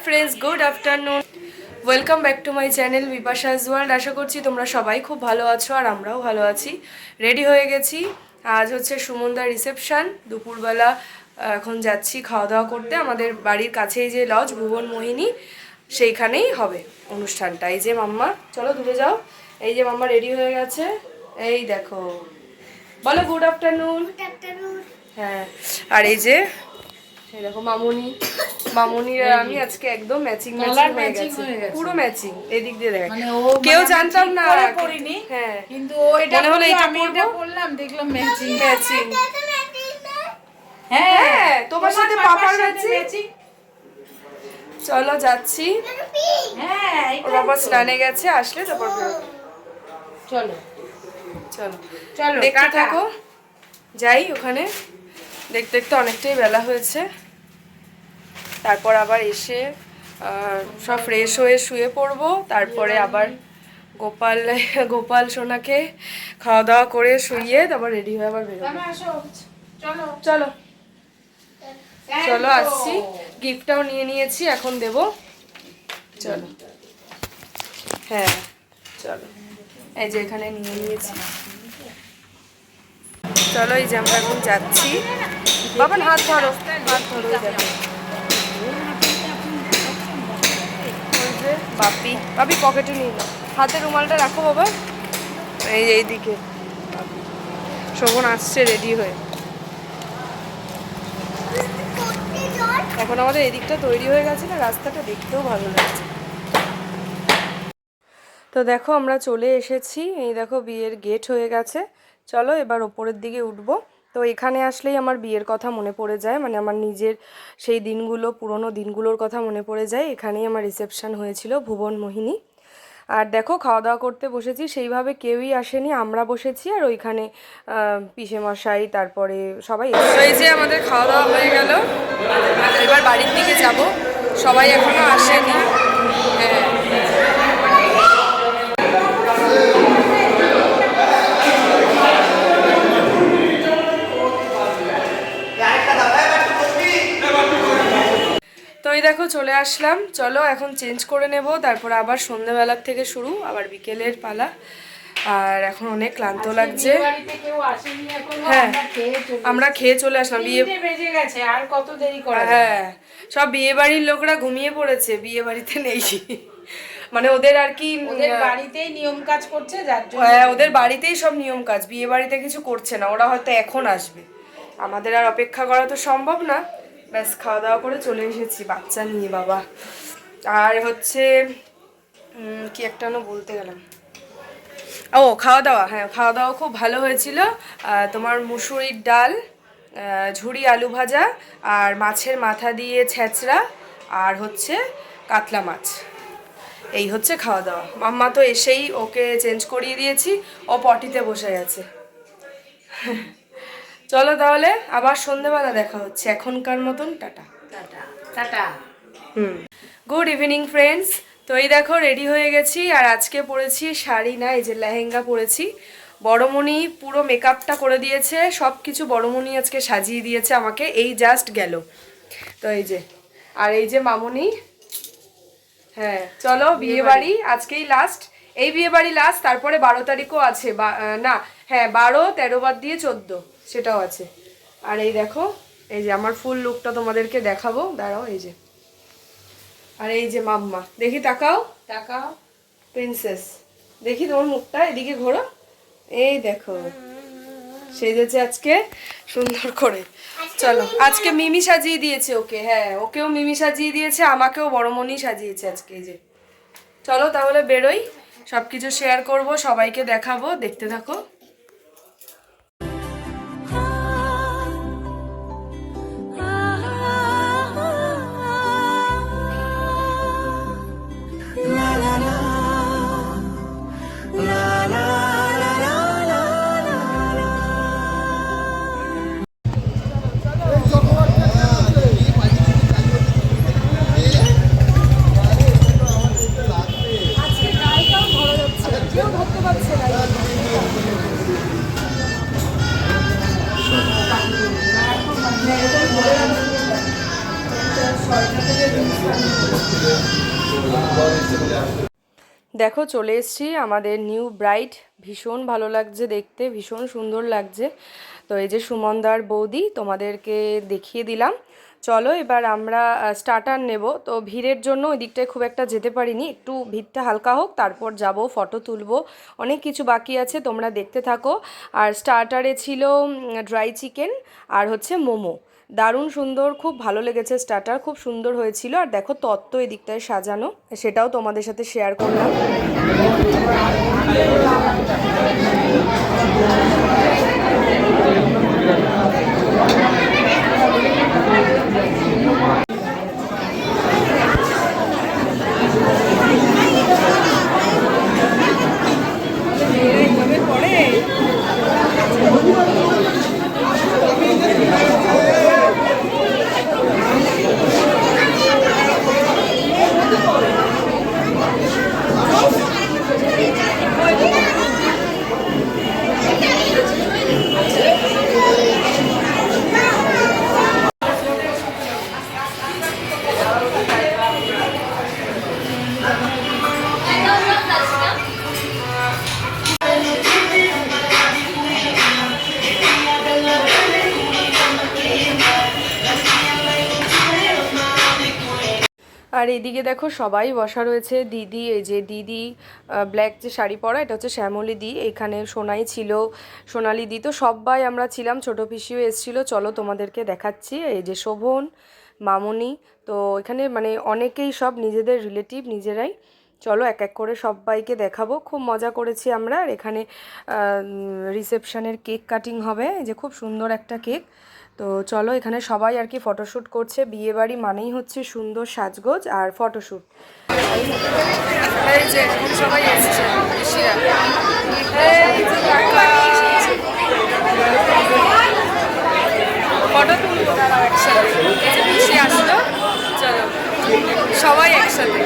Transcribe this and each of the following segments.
Friends, good afternoon. Welcome back to my channel Bipasha's world. আশা করছি তোমরা সবাই খুব ভালো আছো আর আমরাও ভালো আছি। রেডি হয়ে গেছি। আজ হচ্ছে সুমনদার রিসেপশন। দুপুরবেলা এখন যাচ্ছি খাওয়া দাওয়া করতে। আমাদের বাড়ির কাছেই যে লজ ভুবন মোহিনী, সেইখানেই হবে অনুষ্ঠানটা। এই যে মাম্মা, চলো দূরে যাও। এই যে মাম্মা রেডি হয়ে গেছে, এই দেখো। বলো গুড আফটারনুন। হ্যাঁ, আর এই যে এই দেখো মামুনি। মামুনির আর আমি আজকে একদম ম্যাচিং হয়ে গেছে, পুরো ম্যাচিং। এদিক দিয়ে দেখ, কেউ জানতাম না করিনি। হ্যাঁ, কিন্তু ওইটা মনে হলো এটা আমি এটা বললাম, দেখলাম ম্যাচিং। হ্যাঁ, তোমার সাথে পাপার ম্যাচিং। চলো যাচ্ছি। হ্যাঁ, ওর বাবা স্নানে গেছে, আসলে তারপর বেরোবো। চলো চলো চলো, দেখতে থাকো। যাই ওখানে, দেখতে দেখতে অনেকটাই বেলা হয়েছে। তারপর আবার এসে সব ফ্রেশ হয়ে শুয়ে পড়বো। তারপরে আবার গোপাল সোনাকে খাওয়া দাওয়া করে শুইয়ে তারপর রেডি হয়ে আবার বেরোবো। চলো চলো চলো আসছি। গিফটটাও নিয়ে নিয়েছি, এখন দেব। চলো, হ্যাঁ চলো, এই যে এখানে নিয়ে নিয়েছি। চলো, এই যে আমরা এখন যাচ্ছি। বাবা হাত ধরো, হাত ধরো। দেখো বাপি, বাপি পকেটে নিয়ে নাও। হাতে রুমালটা রাখো বাবা। এই যে এইদিকে শোভন আসছে রেডি হয়ে। এখন আমাদের এদিকটা তৈরি হয়ে গেছে না, রাস্তাটা দেখতেও ভালো লাগছে। তো দেখো আমরা চলে এসেছি। এই দেখো বিয়ের গেট হয়ে গেছে। চলো এবার ওপরের দিকে উঠবো। তো এখানে আসলেই আমার বিয়ের কথা মনে পড়ে যায়, মানে আমার নিজের সেই দিনগুলো, পুরনো দিনগুলোর কথা মনে পড়ে যায়। এখানেই আমার রিসেপশন হয়েছিল ভুবন মোহিনী। আর দেখো খাওয়া দাওয়া করতে বসেছি, সেইভাবে কেউই আসেনি, আমরা বসেছি। আর ওইখানে পিসে মশাই, তারপরে সবাই। এই যে আমাদের খাওয়া দাওয়া হয়ে গেল, এবার বাড়ির দিকে যাব। সবাই এখনো আসেনি। হ্যাঁ, তো এই দেখো চলে আসলাম। চলো এখন চেঞ্জ করে নেব, তারপর আবার সন্ধ্যেবেলার থেকে শুরু, আবার বিকেলের পালা। আর এখন অনেক ক্লান্ত লাগছে। হ্যাঁ, আমরা খেয়ে চলে আসলাম। বিয়ে বেজে গেছে, আর কত দেরি করা? হ্যাঁ, সব বিয়ে বাড়ির লোকরা ঘুমিয়ে পড়েছে, বিয়ে বাড়িতে নেই। মানে ওদের আর কি, ওদের বাড়িতেই নিয়ম কাজ করছে, যার জন্য। হ্যাঁ, ওদের বাড়িতেই সব নিয়ম কাজ, বিয়ে বাড়িতে কিছু করছে না। ওরা হয়তো এখন আসবে, আমাদের আর অপেক্ষা করা তো সম্ভব না। ব্যাস খাওয়া দাওয়া করে চলে এসেছি বাচ্চা নিয়ে বাবা। আর হচ্ছে কি একটা বলতে গেলাম, ও খাওয়া দাওয়া। হ্যাঁ, খাওয়া দাওয়া খুব ভালো হয়েছিল। তোমার মুসুরির ডাল, ঝুরি আলু ভাজা, আর মাছের মাথা দিয়ে ছেঁচড়া, আর হচ্ছে কাতলা মাছ। এই হচ্ছে খাওয়া দাওয়া। মাম্মা তো এসেই ওকে চেঞ্জ করিয়ে দিয়েছি, ও পটিতে বসে গেছে। চলো তাহলে আবার সন্ধ্যেবেলা দেখা হচ্ছে। এখনকার মতন tata. Tata tata. Good evening friends. তো এই দেখো রেডি হয়ে গেছি। আর আজকে পরেছি শাড়ি না, এই যে লেহেঙ্গা পরেছি। বড়মণি পুরো মেকআপটা করে দিয়েছে, সব কিছু বড়মণি আজকে সাজিয়ে দিয়েছে আমাকে। এই জাস্ট গেল। তো এই যে, আর এই যে মামুনি। হ্যাঁ চলো, বিয়ে বাড়ি আজকেই লাস্ট। এই বিয়ে বাড়ি লাস্ট, তারপরে 12 তারিখও আছে। না, হ্যাঁ 12, 13 বাদ দিয়ে 14 সেটাও আছে। আর এই দেখো, এই যে আমার ফুল লুকটা তোমাদেরকে দেখাবো, দাঁড়াও। এই যে, আর এই যে মাম্মা, দেখি তাকাও টাকাও প্রিন্সেস, দেখি তোমার মুখটা, এদিকে ঘোরো। এই দেখো সেজেছে আজকে সুন্দর করে। চলো, আজকে মিমি সাজিয়ে দিয়েছে ওকে। হ্যাঁ, ওকেও মিমি সাজিয়ে দিয়েছে, আমাকেও বড়মণি সাজিয়েছে আজকে। এই যে, চলো তাহলে বেরোই, সবকিছু শেয়ার করব, সবাইকে দেখাবো, দেখতে থাকো। দেখো চলে এসেছি আমাদের নিউ ব্রাইড, ভীষণ ভালো লাগছে দেখতে, ভীষণ সুন্দর লাগছে। তো এই যে সুমনদার বৌদি, তোমাদেরকে দেখিয়ে দিলাম। চলো এবার আমরা স্টার্টার নেব। তো ভিড়ের জন্য ওই দিকটায় খুব একটা যেতে পারিনি, একটু ভিড়টা হালকা হোক তারপর যাব, ফটো তুলবো, অনেক কিছু বাকি আছে, তোমরা দেখতে থাকো। আর স্টার্টারে ছিল ড্রাই চিকেন আর হচ্ছে মোমো, দারুণ সুন্দর, খুব ভালো লেগেছে, স্টার্টার খুব সুন্দর হয়েছিল। আর দেখো তত্ত্ব এদিকটায় সাজানো, সেটাও তোমাদের সাথে শেয়ার করলাম। আর এইদিকে দেখো সবাই বসা রয়েছে। দিদি, এই যে দিদি ব্ল্যাক যে শাড়ি পরা, এটা হচ্ছে শ্যামলী দি, এখানে সোনাই ছিল, সোনালি দি, তো সবাই আমরা ছিলাম, ছোটো পিসিও এসেছিলো। চলো তোমাদেরকে দেখাচ্ছি, এই যে শোভন, মামনি, তো এখানে মানে অনেকেই সব নিজেদের রিলেটিভ নিজেরাই। চলো এক এক করে সবাইকে দেখাবো। খুব মজা করেছি আমরা। আর এখানে রিসেপশনের কেক কাটিং হবে, এই যে খুব সুন্দর একটা কেক। তো চলো এখানে সবাই আর কি ফটোশ্যুট করছে, বিয়েবাড়ি মানেই হচ্ছে সুন্দর সাজগোজ আর ফটোশ্যুট। এই যে সবাই এসেছে, ফটো তুলবো দাঁড়াও একসাথে, এই যে পিসি আসলো, চলো সবাই একসাথে।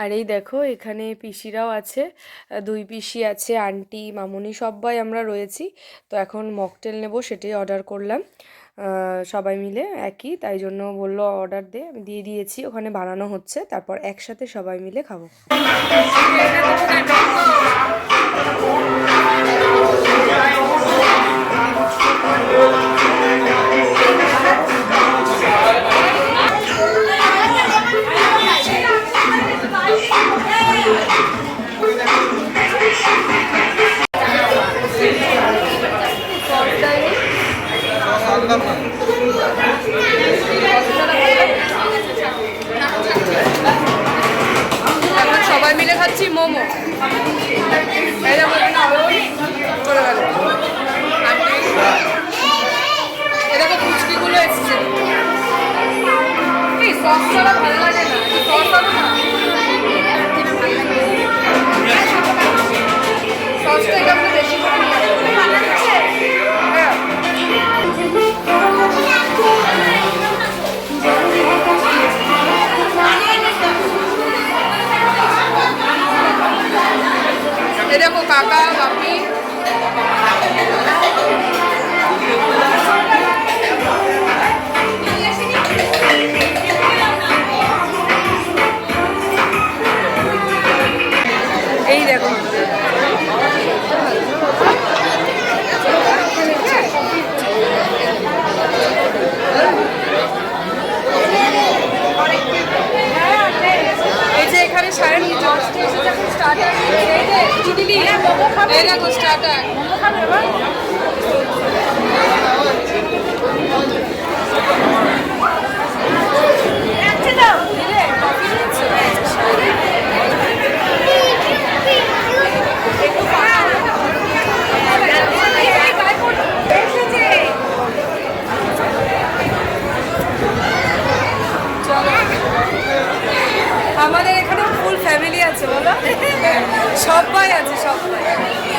আর এই দেখো এখানে পিসিরাও আছে, দুই পিসি আছে, আন্টি, মামুনি, সবাই আমরা রয়েছি। তো এখন মকটেল নেব, সেটাই অর্ডার করলাম সবাই মিলে একই, তাই জন্য বললো অর্ডার দে, আমি দিয়ে দিয়েছি, ওখানে বানানো হচ্ছে, তারপর একসাথে সবাই মিলে খাবো। সবাই মিলে খাচ্ছি মোমো, চলে গেল। এরকম ফুচকিগুলো এসছে, এই সস ছাড়া ভালো লাগে না, সস হবে না, সসটা এটা বেশি করে দেখো কাকা বাপি। এই দেখো এই যে এখানে সাড়ে স্টার্টার, এই দেখো স্টার্টার। আমাদের এখানে ফুল ফ্যামিলি আছে, বলো সবাই আছে সবাই।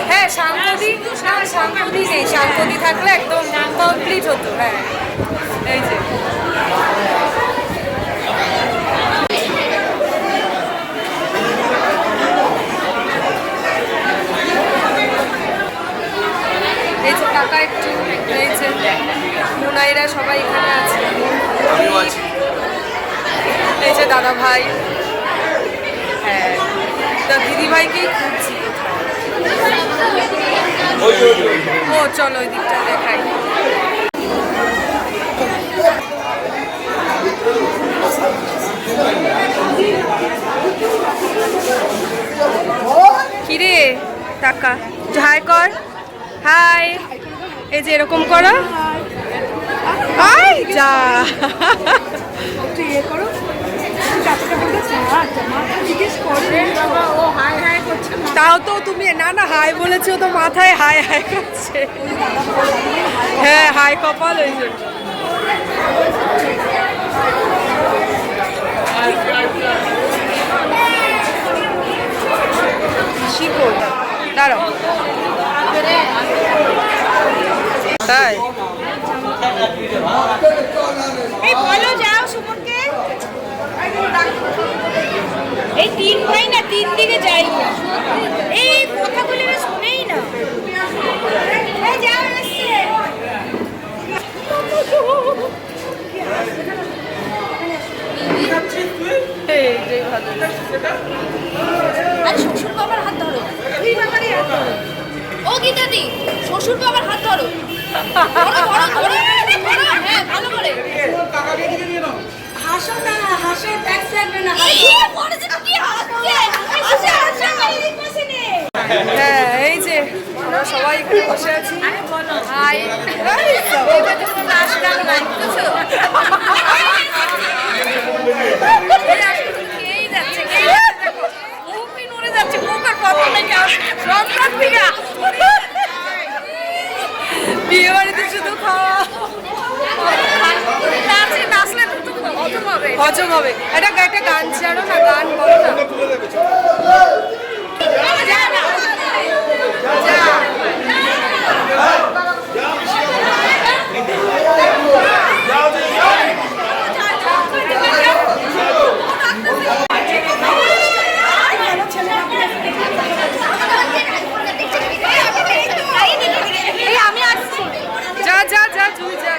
হ্যাঁ শান্তদি, না শান্তদি নেই, শান্তদি থাকলে একদম কমপ্লিট হতো। হ্যাঁ এই যে এখানে আছে। আমিও আছি। এই যে দাদা ভাই, হ্যাঁ তা দিদি ভাইকেই খুঁজছি ও চলো ওই দিকটা দেখাই। কিরে টাকা হাই কর, হাই, এই যে এরকম করো, আই যা একটু ইয়ে করো, তাও তো তুমি না না হাই বলেছো তো মাথায় হাই হাই করছে। হ্যাঁ হাই কপাল ওই জন্য। শিখো দাঁড়াও তাই এই বলো যাও সুমনকে, এই 3 ভাই না 3 দিকে যাই, এই কথাগুলি শুনেই না, এই যাও এসছে। এইটাই ভালো। আরে শ্বশুর বাবার হাত ধরো, তুই বাবারই হাত ধরো। ও গীতাদি শ্বশুর বাবার হাত ধরো, ধরো ধরো ধরো ধরো, হ্যাঁ ভালো করে হাসো না, হাসো ট্যাক্স লাগবে না, হাসো পরে যে কি হাসছে, হাসো হাসো এই পাশে নে। হ্যাঁ এই যে আমরা সবাই এখানে বসে আছি। হাই এটা তো কোনো নাচ গান নাই বুঝছো, কেই যাচ্ছে কেই যাচ্ছে, মুখই নড়ে যাচ্ছে, মুখের কথা নাকি রমজান থেকে বিয়ে বাড়িতে শুধু খাওয়া নাচে নাচলে তো হজম হবে। হজম হবে। এটা একটা গান ছাড়ো না, গান বলো না। যা না যা আমি আসছি, যা যা যা তুই যা।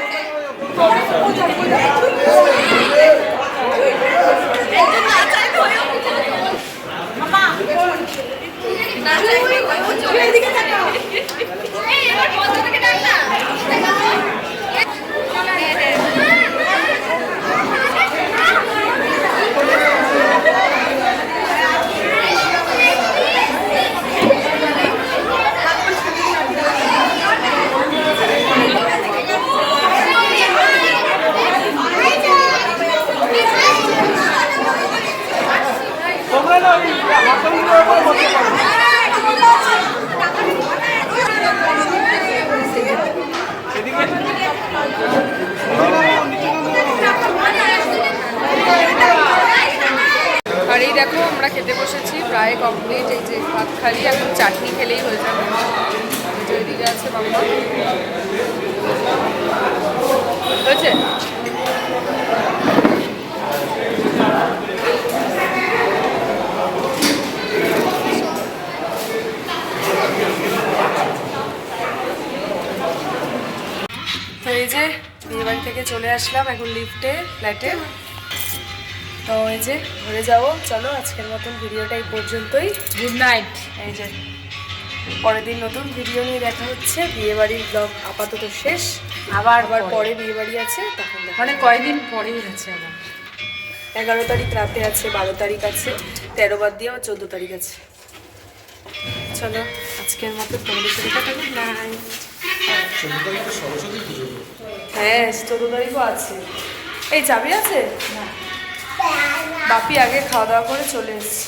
আর এই দেখো আমরা খেতে বসেছি, প্রায় কমপ্লিট। এই যে ভাত খালি, এখন চাটনি খেলেই হয়ে যাবে। ওইদিকে আছে বাবা, হয়েছে। তো এই যে বিয়ে বাড়ি থেকে চলে আসলাম এখন লিফটে, ফ্ল্যাটে। তো এই যে ঘুরে যাবো। চলো আজকের মতন ভিডিওটা এই পর্যন্তই। Good night. এই যে পরের দিন নতুন ভিডিও নিয়ে দেখা হচ্ছে। বিয়ে বাড়ির ব্লগ আপাতত শেষ, আবার পরে বিয়ে বাড়ি আছে, তখন মানে কয়দিন পরেই আছে আবার। 11 তারিখ রাতে আছে, 12 তারিখ আছে, 13 বাদ দিয়ে আবার 14 তারিখ আছে। চলো আজকের মতো তোমাদের সাথে কথা গুড নাইট। হ্যাঁ 14 তারিখও আছে। এই চাবি আছে না, বাপি আগে খাওয়া দাওয়া করে চলে এসছে।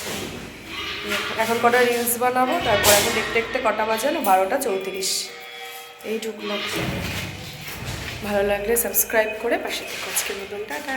এখন কটা রিলস বানাবো, তারপর এখন দেখতে দেখতে কটা বাজানো 12:34। এইটুকু লাগছে। ভালো লাগলে সাবস্ক্রাইব করে পাশে থেকে আজকের মতন টাটা।